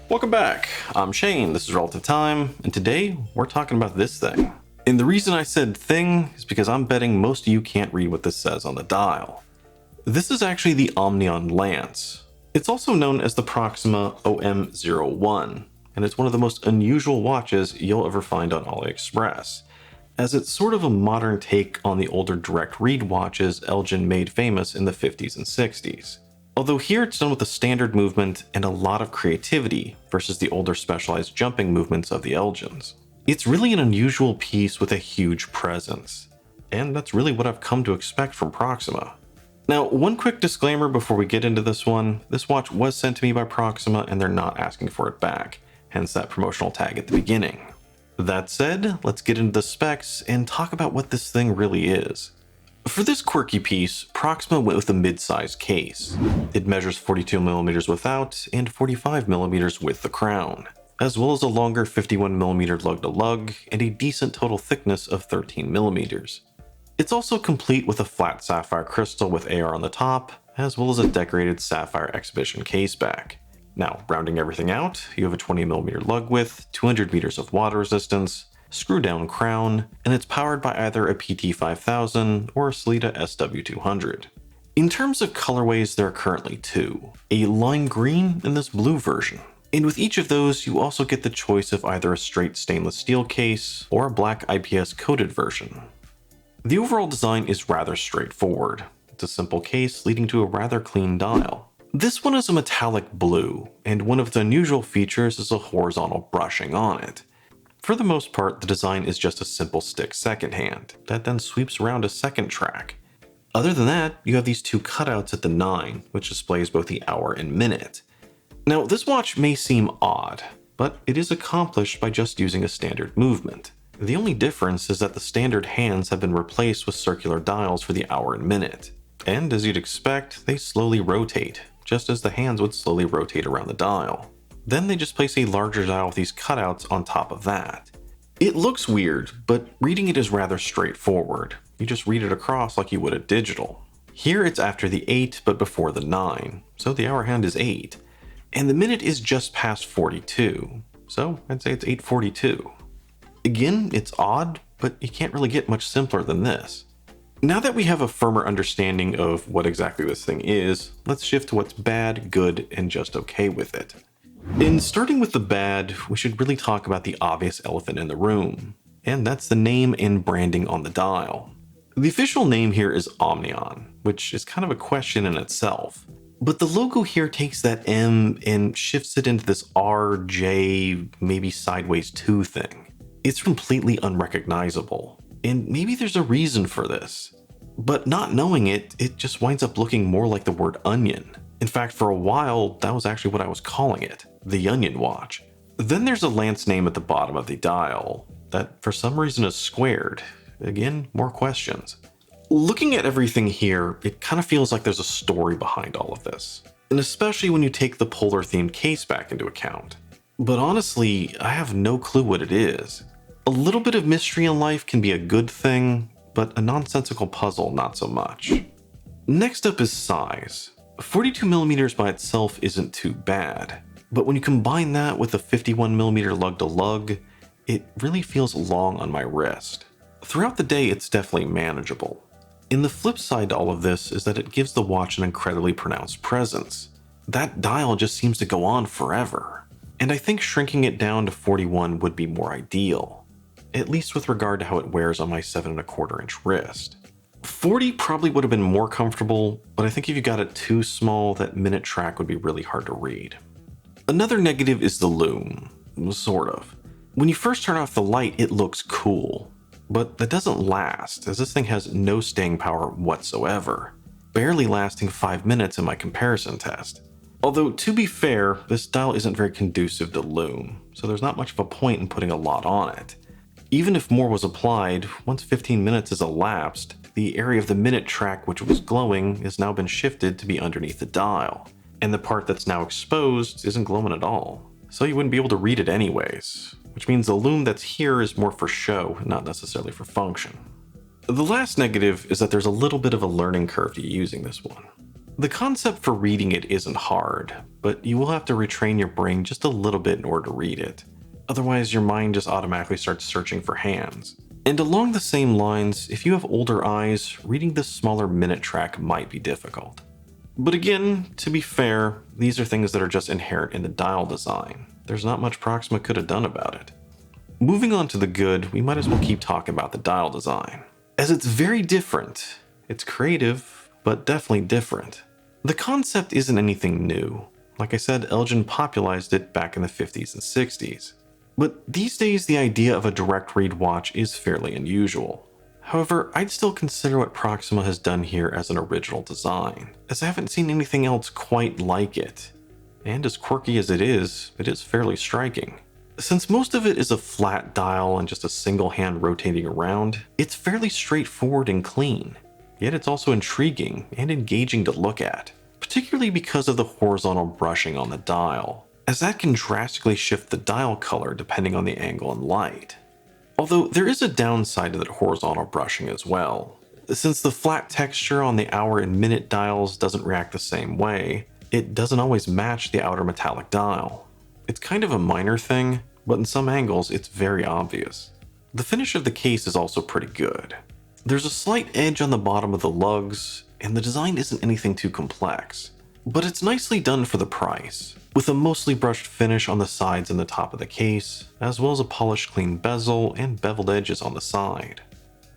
Welcome back. I'm Shane, this is Relative Time, and today we're talking about this thing. And the reason I said thing is because I'm betting most of you can't read what this says on the dial. This is actually the Omnion Lance. It's also known as the Proxima OM01, and it's one of the most unusual watches you'll ever find on Aliexpress, as it's sort of a modern take on the older direct read watches Elgin made famous in the 50s and 60s. Although here it's done with a standard movement and a lot of creativity versus the older specialized jumping movements of the Elgins. It's really an unusual piece with a huge presence, and that's really what I've come to expect from Proxima. Now, one quick disclaimer before we get into this one, this watch was sent to me by Proxima and they're not asking for it back, hence that promotional tag at the beginning. That said, let's get into the specs and talk about what this thing really is. For this quirky piece, Proxima went with a mid-size case. It measures 42mm without and 45mm with the crown, as well as a longer 51mm lug-to-lug and a decent total thickness of 13mm. It's also complete with a flat sapphire crystal with AR on the top, as well as a decorated sapphire exhibition case back. Now, rounding everything out, you have a 20mm lug width, 200 meters of water resistance, screw-down crown, and it's powered by either a PT5000 or a Sellita SW200. In terms of colorways, there are currently two, a lime green and this blue version. And with each of those, you also get the choice of either a straight stainless steel case or a black IPS coated version. The overall design is rather straightforward. It's a simple case leading to a rather clean dial. This one is a metallic blue, and one of the unusual features is a horizontal brushing on it. For the most part, the design is just a simple stick second hand that then sweeps around a second track. Other than that, you have these two cutouts at the 9, which displays both the hour and minute. Now, this watch may seem odd, but it is accomplished by just using a standard movement. The only difference is that the standard hands have been replaced with circular dials for the hour and minute. And as you'd expect, they slowly rotate, just as the hands would slowly rotate around the dial. Then they just place a larger dial with these cutouts on top of that. It looks weird, but reading it is rather straightforward. You just read it across like you would a digital. Here it's after the 8 but before the 9, so the hour hand is 8. And the minute is just past 42, so I'd say it's 8:42. Again, it's odd, but you can't really get much simpler than this. Now that we have a firmer understanding of what exactly this thing is, let's shift to what's bad, good, and just okay with it. In starting with the bad, we should really talk about the obvious elephant in the room, and that's the name and branding on the dial. The official name here is Omnion, which is kind of a question in itself. But the logo here takes that M and shifts it into this R, J, maybe sideways 2 thing. It's completely unrecognizable, and maybe there's a reason for this. But not knowing it, it just winds up looking more like the word onion. In fact, for a while, that was actually what I was calling it, the Onion Watch. Then there's a Lance name at the bottom of the dial that for some reason is squared. Again, more questions. Looking at everything here, it kind of feels like there's a story behind all of this, and especially when you take the polar themed case back into account. But honestly, I have no clue what it is. A little bit of mystery in life can be a good thing, but a nonsensical puzzle not so much. Next up is size. 42mm by itself isn't too bad, but when you combine that with a 51mm lug-to-lug, it really feels long on my wrist. Throughout the day, it's definitely manageable. And the flip side to all of this is that it gives the watch an incredibly pronounced presence. That dial just seems to go on forever, and I think shrinking it down to 41 would be more ideal, at least with regard to how it wears on my 7¼ inch wrist. 40 probably would have been more comfortable, but I think if you got it too small, that minute track would be really hard to read. Another negative is the lume, sort of. When you first turn off the light, it looks cool, but that doesn't last, as this thing has no staying power whatsoever, barely lasting 5 minutes in my comparison test. Although, to be fair, this dial isn't very conducive to lume, so there's not much of a point in putting a lot on it. Even if more was applied, once 15 minutes has elapsed, the area of the minute track which was glowing has now been shifted to be underneath the dial, and the part that's now exposed isn't glowing at all, so you wouldn't be able to read it anyways, which means the lume that's here is more for show, not necessarily for function. The last negative is that there's a little bit of a learning curve to using this one. The concept for reading it isn't hard, but you will have to retrain your brain just a little bit in order to read it. Otherwise, your mind just automatically starts searching for hands. And along the same lines, if you have older eyes, reading this smaller minute track might be difficult. But again, to be fair, these are things that are just inherent in the dial design. There's not much Proxima could have done about it. Moving on to the good, we might as well keep talking about the dial design, as it's very different. It's creative, but definitely different. The concept isn't anything new. Like I said, Elgin popularized it back in the 50s and 60s. But these days, the idea of a direct read watch is fairly unusual. However, I'd still consider what Proxima has done here as an original design, as I haven't seen anything else quite like it. And as quirky as it is fairly striking. Since most of it is a flat dial and just a single hand rotating around, it's fairly straightforward and clean. Yet it's also intriguing and engaging to look at, particularly because of the horizontal brushing on the dial, as that can drastically shift the dial color depending on the angle and light. Although there is a downside to that horizontal brushing as well. Since the flat texture on the hour and minute dials doesn't react the same way, it doesn't always match the outer metallic dial. It's kind of a minor thing, but in some angles it's very obvious. The finish of the case is also pretty good. There's a slight edge on the bottom of the lugs, and the design isn't anything too complex. But it's nicely done for the price, with a mostly brushed finish on the sides and the top of the case, as well as a polished clean bezel and beveled edges on the side.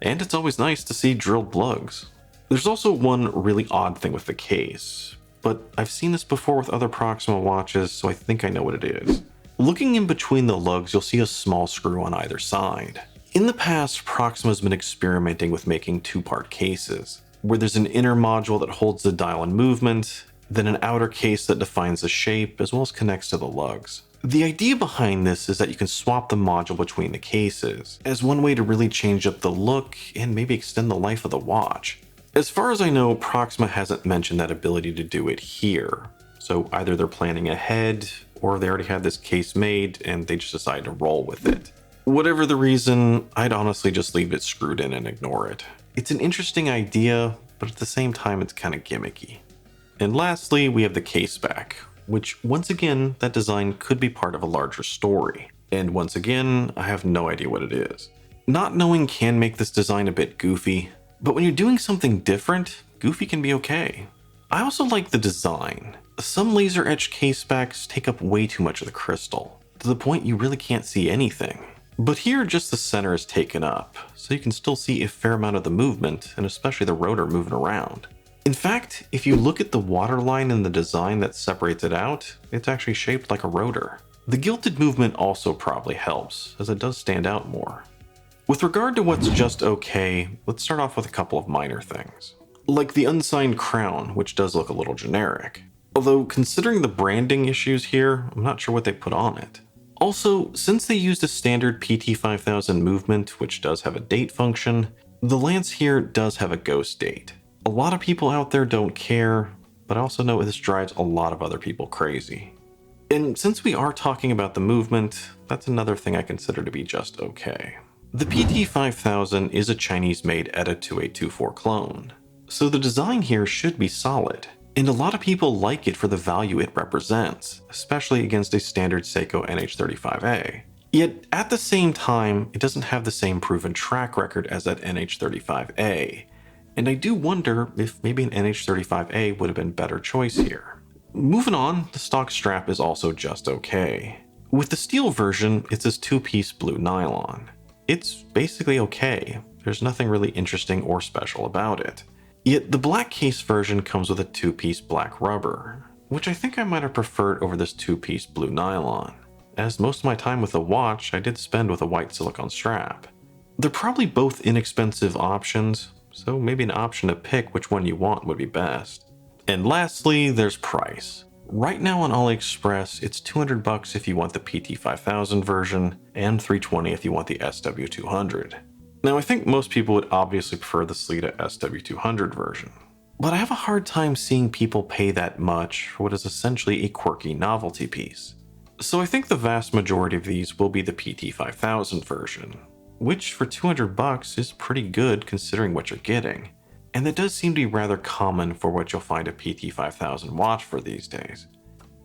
And it's always nice to see drilled lugs. There's also one really odd thing with the case, but I've seen this before with other Proxima watches, so I think I know what it is. Looking in between the lugs, you'll see a small screw on either side. In the past, Proxima's been experimenting with making two-part cases, where there's an inner module that holds the dial in movement, then an outer case that defines the shape as well as connects to the lugs. The idea behind this is that you can swap the module between the cases, as one way to really change up the look and maybe extend the life of the watch. As far as I know, Proxima hasn't mentioned that ability to do it here, so either they're planning ahead, or they already had this case made and they just decided to roll with it. Whatever the reason, I'd honestly just leave it screwed in and ignore it. It's an interesting idea, but at the same time it's kind of gimmicky. And lastly, we have the case back, which once again, that design could be part of a larger story. And once again, I have no idea what it is. Not knowing can make this design a bit goofy, but when you're doing something different, goofy can be okay. I also like the design. Some laser etched case backs take up way too much of the crystal, to the point you really can't see anything. But here, just the center is taken up, so you can still see a fair amount of the movement, and especially the rotor moving around. In fact, if you look at the waterline in the design that separates it out, it's actually shaped like a rotor. The gilded movement also probably helps, as it does stand out more. With regard to what's just okay, let's start off with a couple of minor things. Like the unsigned crown, which does look a little generic. Although, considering the branding issues here, I'm not sure what they put on it. Also, since they used a standard PT5000 movement, which does have a date function, the Lance here does have a ghost date. A lot of people out there don't care, but I also know this drives a lot of other people crazy. And since we are talking about the movement, that's another thing I consider to be just okay. The PT5000 is a Chinese-made ETA 2824 clone, so the design here should be solid. And a lot of people like it for the value it represents, especially against a standard Seiko NH35A. Yet, at the same time, it doesn't have the same proven track record as that NH35A, and I do wonder if maybe an NH35A would have been a better choice here. Moving on, the stock strap is also just okay. With the steel version, it's this two-piece blue nylon. It's basically okay, there's nothing really interesting or special about it. Yet the black case version comes with a two-piece black rubber, which I think I might have preferred over this two-piece blue nylon, as most of my time with the watch I did spend with a white silicone strap. They're probably both inexpensive options, so maybe an option to pick which one you want would be best. And lastly, there's price. Right now on Aliexpress, it's $200 if you want the PT5000 version, and $320 if you want the SW200. Now, I think most people would obviously prefer the Sleeta SW200 version, but I have a hard time seeing people pay that much for what is essentially a quirky novelty piece. So I think the vast majority of these will be the PT5000 version, which for $200 is pretty good considering what you're getting. And that does seem to be rather common for what you'll find a PT5000 watch for these days.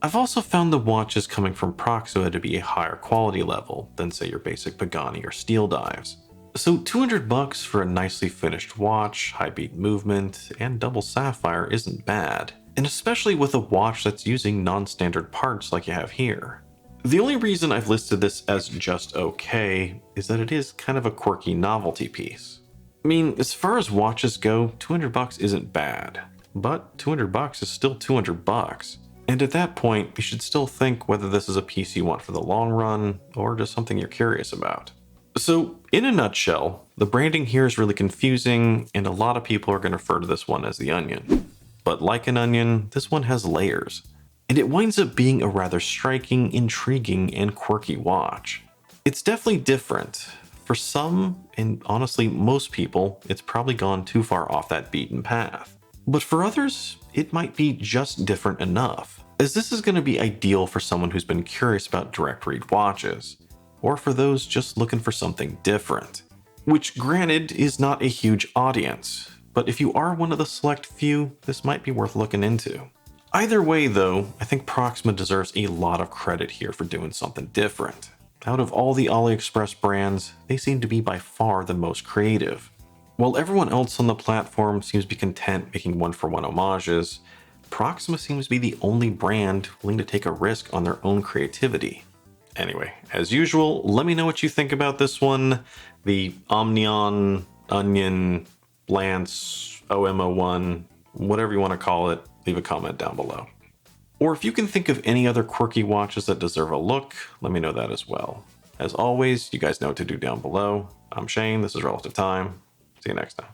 I've also found the watches coming from Proxima to be a higher quality level than say your basic Pagani or Steel Dives. So $200 for a nicely finished watch, high beat movement, and double sapphire isn't bad, and especially with a watch that's using non-standard parts like you have here. The only reason I've listed this as just okay is that it is kind of a quirky novelty piece. I mean, as far as watches go, $200 isn't bad, but $200 is still $200. And at that point, you should still think whether this is a piece you want for the long run or just something you're curious about. So, in a nutshell, the branding here is really confusing, and a lot of people are going to refer to this one as the onion. But like an onion, this one has layers, and it winds up being a rather striking, intriguing, and quirky watch. It's definitely different. For some, and honestly most people, it's probably gone too far off that beaten path. But for others, it might be just different enough, as this is going to be ideal for someone who's been curious about direct read watches, or for those just looking for something different. Which, granted, is not a huge audience, but if you are one of the select few, this might be worth looking into. Either way though, I think Proxima deserves a lot of credit here for doing something different. Out of all the Aliexpress brands, they seem to be by far the most creative. While everyone else on the platform seems to be content making one-for-one homages, Proxima seems to be the only brand willing to take a risk on their own creativity. Anyway, as usual, let me know what you think about this one, the Omnion, Onion, Lance, OM01, whatever you want to call it, leave a comment down below. Or if you can think of any other quirky watches that deserve a look, let me know that as well. As always, you guys know what to do down below. I'm Shane, this is Relative Time. See you next time.